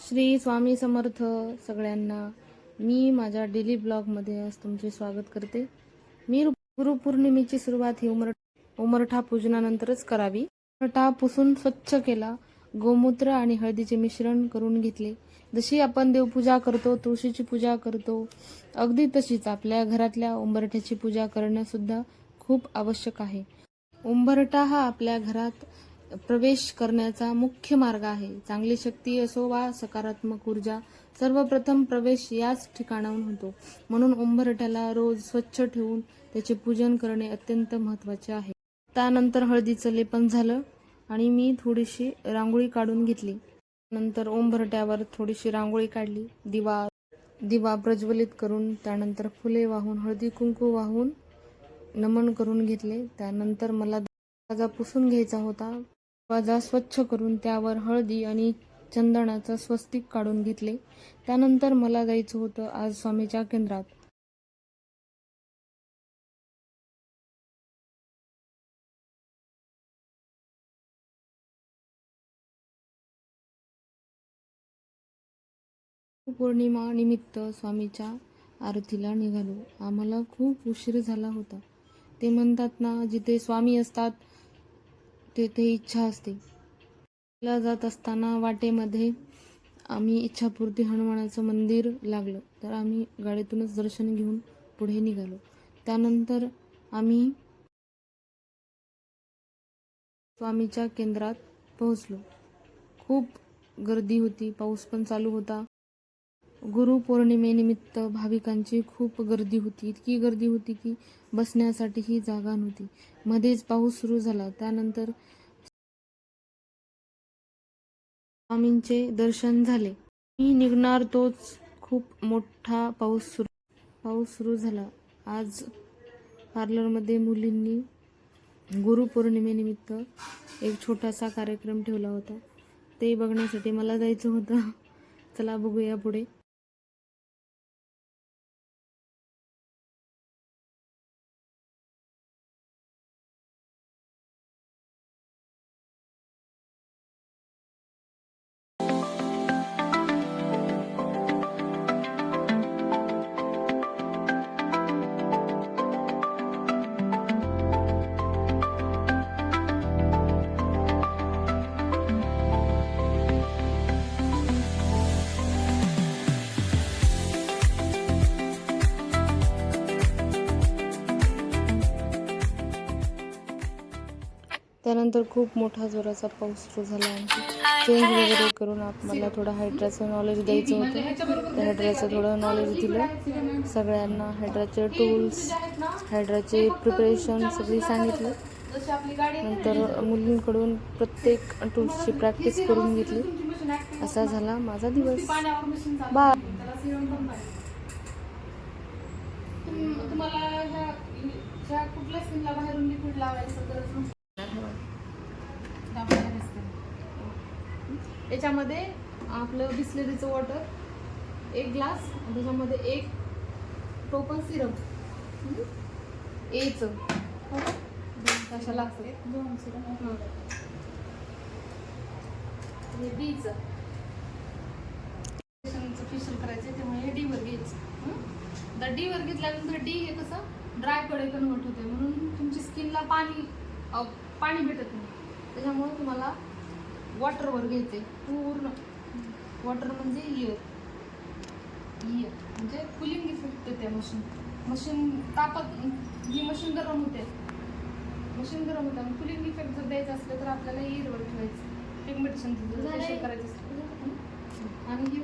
श्री स्वामी समर्थ सगळ्यांना. मी माझ्या डेली ब्लॉगमध्ये आज तुमचे स्वागत करते. मी गुरुपौर्णिमेची सुरुवात ही उमरठा पूजनानंतरच करावी. उमरठा पुसून स्वच्छ केला. गोमूत्र आणि हळदीचे मिश्रण करून घेतले. जशी आपण देवपूजा करतो, तुळशीची पूजा करतो, अगदी तशीच आपल्या घरातल्या उंबरठ्याची पूजा करणं सुद्धा खूप आवश्यक आहे. उंबरठा हा आपल्या घरात प्रवेश करण्याचा मुख्य मार्ग आहे. चांगली शक्ती असो वा सकारात्मक ऊर्जा, सर्वप्रथम प्रवेश याच ठिकाणाहून होतो. म्हणून उंबरठ्याला रोज स्वच्छ ठेवून त्याचे पूजन करणे अत्यंत महत्त्वाचे आहे. त्यानंतर हळदीचं लेपन झालं आणि मी थोडीशी रांगोळी काढून घेतली. नंतर उंबरठ्यावर थोडीशी रांगोळी काढली. दिवा प्रज्वलित करून त्यानंतर फुले वाहून, हळदी कुंकू वाहून नमन करून घेतले. त्यानंतर मला दरवाजा पुसून घ्यायचा होता. दरवाजा स्वच्छ करून त्यावर हळदी आणि चंदनाचं स्वस्तिक काढून घेतले. त्यानंतर मला जायचं होतं आज स्वामीच्या केंद्रात. पौर्णिमा निमित्त स्वामीच्या आरतीला निघालो. आम्हाला खूप उशीर झाला होता. ते म्हणतात ना, जिथे स्वामी असतात तेथे इच्छा असते. ला जात असताना वाटेमध्ये आम्ही इच्छापूर्ती हनुमानाचं मंदिर लागलं, तर आम्ही गाडीतूनच दर्शन घेऊन पुढे निघालो. त्यानंतर आम्ही स्वामीच्या केंद्रात पोहोचलो. खूप गर्दी होती, पाऊस पण चालू होता. गुरुपौर्णिमेनिमित्त भाविकांची खूप गर्दी होती. इतकी गर्दी होती की बसण्यासाठीही जागा नव्हती. मध्येच पाऊस सुरू झाला. त्यानंतर स्वामींचे दर्शन झाले. मी निघणार तोच खूप मोठा पाऊस सुरू झाला. आज पार्लरमध्ये मुलींनी गुरुपौर्णिमेनिमित्त एक छोटासा कार्यक्रम ठेवला होता. ते बघण्यासाठी मला जायचं होतं. चला बघूया पुढे. त्यानंतर खूप मोठा जोराचा पाऊस सुरू झाला. चेंज वगैरे करून मला थोडं हायड्राचं नॉलेज द्यायचं होतं. त्या हायड्राचं थोडं नॉलेज दिलं सगळ्यांना. हायड्राचे टूल्स, हायड्राचे प्रिपरेशन सगळी सांगितलं. नंतर मुलींकडून प्रत्येक टूल्सची प्रॅक्टिस करून घेतली. असा झाला माझा दिवस. बाय. तुम्हाला ह्या कुठल्या स्किनला बाहेरून लिक्विड लावायचं गरज नसते. याच्यामध्ये आपलं बिस्लरीचं वॉटर, एक ग्लास, त्याच्यामध्ये एक टोपन सिरप, एचं कशाला असतं, दोन सिरप, हे डीचं फेशियल करायचं, त्यामुळे हे डी वर घ्यायचं. तर डी वर घेतल्यानंतर डी हे कसं ड्राय कडे कन्वर्ट होते, म्हणून तुमची स्किनला पाणी भेटत नाही. त्याच्यामुळे तुम्हाला वॉटरवर घ्यायचे पूर्ण. वॉटर म्हणजे इयर म्हणजे कुलिंग इफेक्ट देते मशीन तापत, ही मशीन गरम होते आणि कुलिंग इफेक्ट जर द्यायचं असलं तर आपल्याला इयरवर ठेवायचं. पिगमेंटेशन फेशियल करायचं असतं. आणि ही